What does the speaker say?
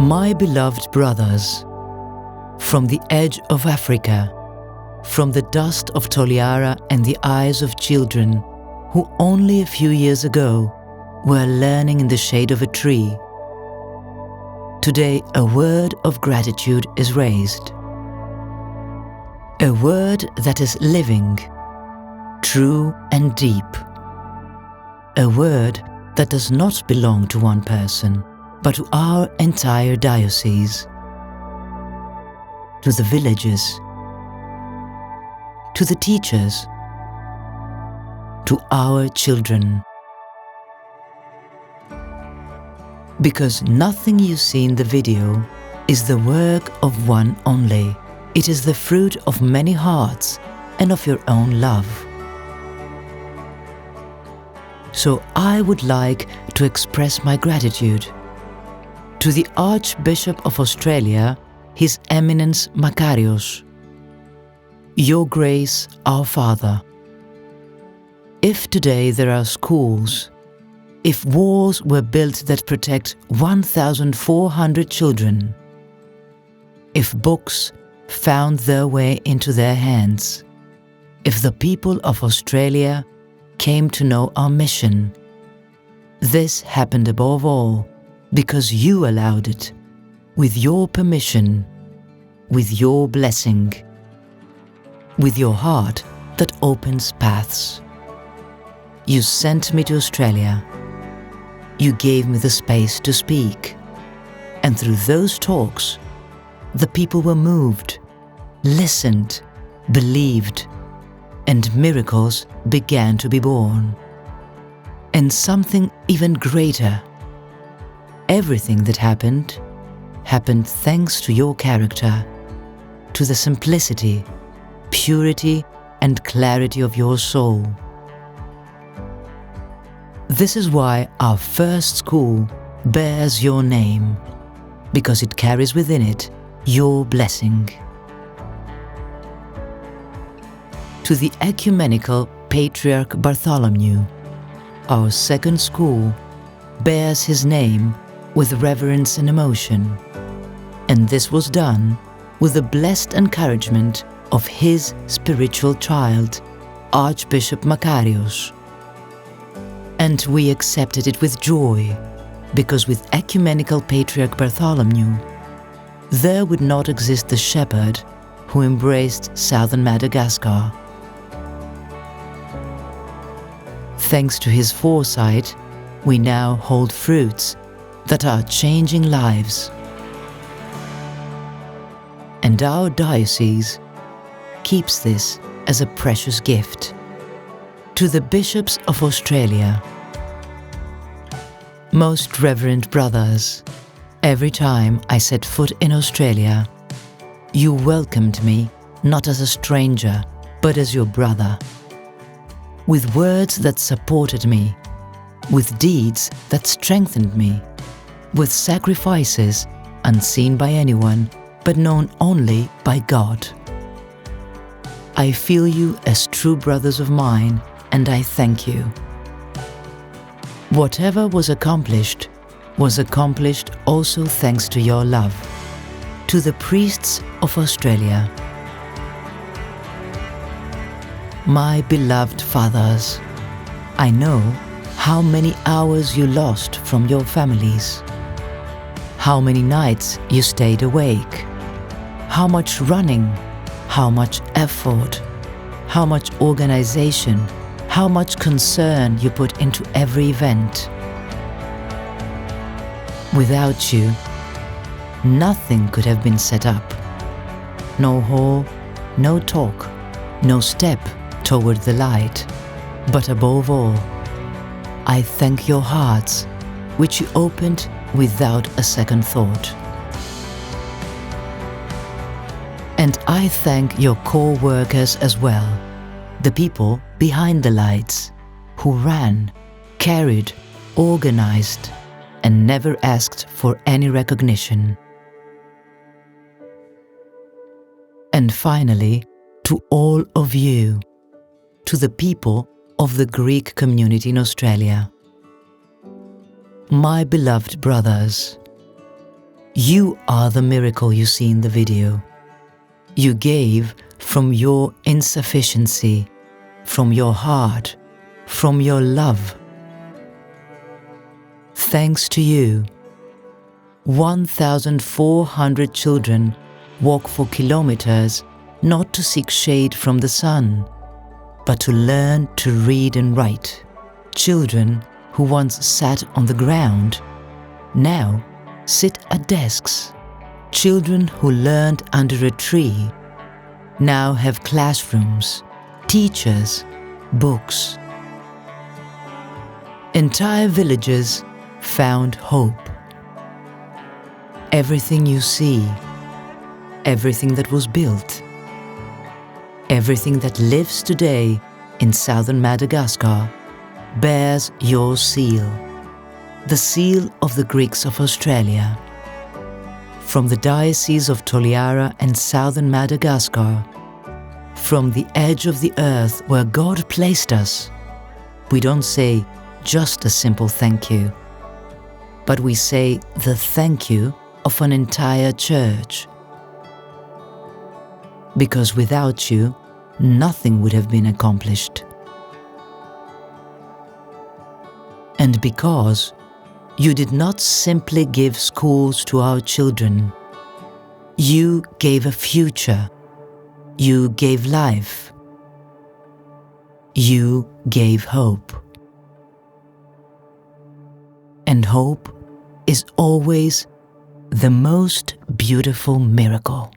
My beloved brothers, from the edge of Africa, from the dust of Tolιάρα and the eyes of children who only a few years ago were learning in the shade of a tree, today a word of gratitude is raised. A word that is living, true and deep. A word that does not belong to one person, but to our entire diocese, to the villages, to the teachers, to our children. Because nothing you see in the video is the work of one only. It is the fruit of many hearts and of your own love. So I would like to express my gratitude to the Archbishop of Australia, His Eminence Makarios. Your Grace, our Father. If today there are schools, if walls were built that protect 1,400 children, if books found their way into their hands, if the people of Australia came to know our mission, this happened above all because you allowed it, with your permission, with your blessing, with your heart that opens paths. You sent me to Australia. You gave me the space to speak. And through those talks, the people were moved, listened, believed, and miracles began to be born. And something even greater. Everything that happened thanks to your character, to the simplicity, purity, and clarity of your soul. This is why our first school bears your name, because it carries within it your blessing. To the Ecumenical Patriarch Bartholomew, our second school bears his name with reverence and emotion, and this was done with the blessed encouragement of his spiritual child, Archbishop Makarios. And we accepted it with joy, because with Ecumenical Patriarch Bartholomew, there would not exist the shepherd who embraced southern Madagascar. Thanks to his foresight, we now hold fruits that are changing lives. And our diocese keeps this as a precious gift. To the bishops of Australia, most reverend brothers, every time I set foot in Australia, you welcomed me not as a stranger, but as your brother. With words that supported me, with deeds that strengthened me, with sacrifices unseen by anyone, but known only by God. I feel you as true brothers of mine, and I thank you. Whatever was accomplished also thanks to your love. To the priests of Australia, my beloved fathers, I know how many hours you lost from your families, how many nights you stayed awake, how much running, how much effort, how much organization, how much concern you put into every event. Without you, nothing could have been set up. No hall, no talk, no step toward the light. But above all, I thank your hearts, which you opened without a second thought. And I thank your co-workers as well, the people behind the lights, who ran, carried, organized, and never asked for any recognition. And finally, to all of you, to the people of the Greek community in Australia, my beloved brothers, You are the miracle you see in the video. You gave from your insufficiency, from your heart, from your love. Thanks to you, 1,400 children walk for kilometers not to seek shade from the sun, but to learn to read and write. Children who once sat on the ground now sit at desks. Children who learned under a tree now have classrooms, teachers, books. Entire villages found hope. Everything you see, everything that was built, everything that lives today in southern Madagascar bears your seal, the seal of the Greeks of Australia. From the diocese of Toliara and southern Madagascar, from the edge of the earth where God placed us, we don't say just a simple thank you, but we say the thank you of an entire church. Because without you, nothing would have been accomplished. And because you did not simply give schools to our children, you gave a future, you gave life, you gave hope. And hope is always the most beautiful miracle.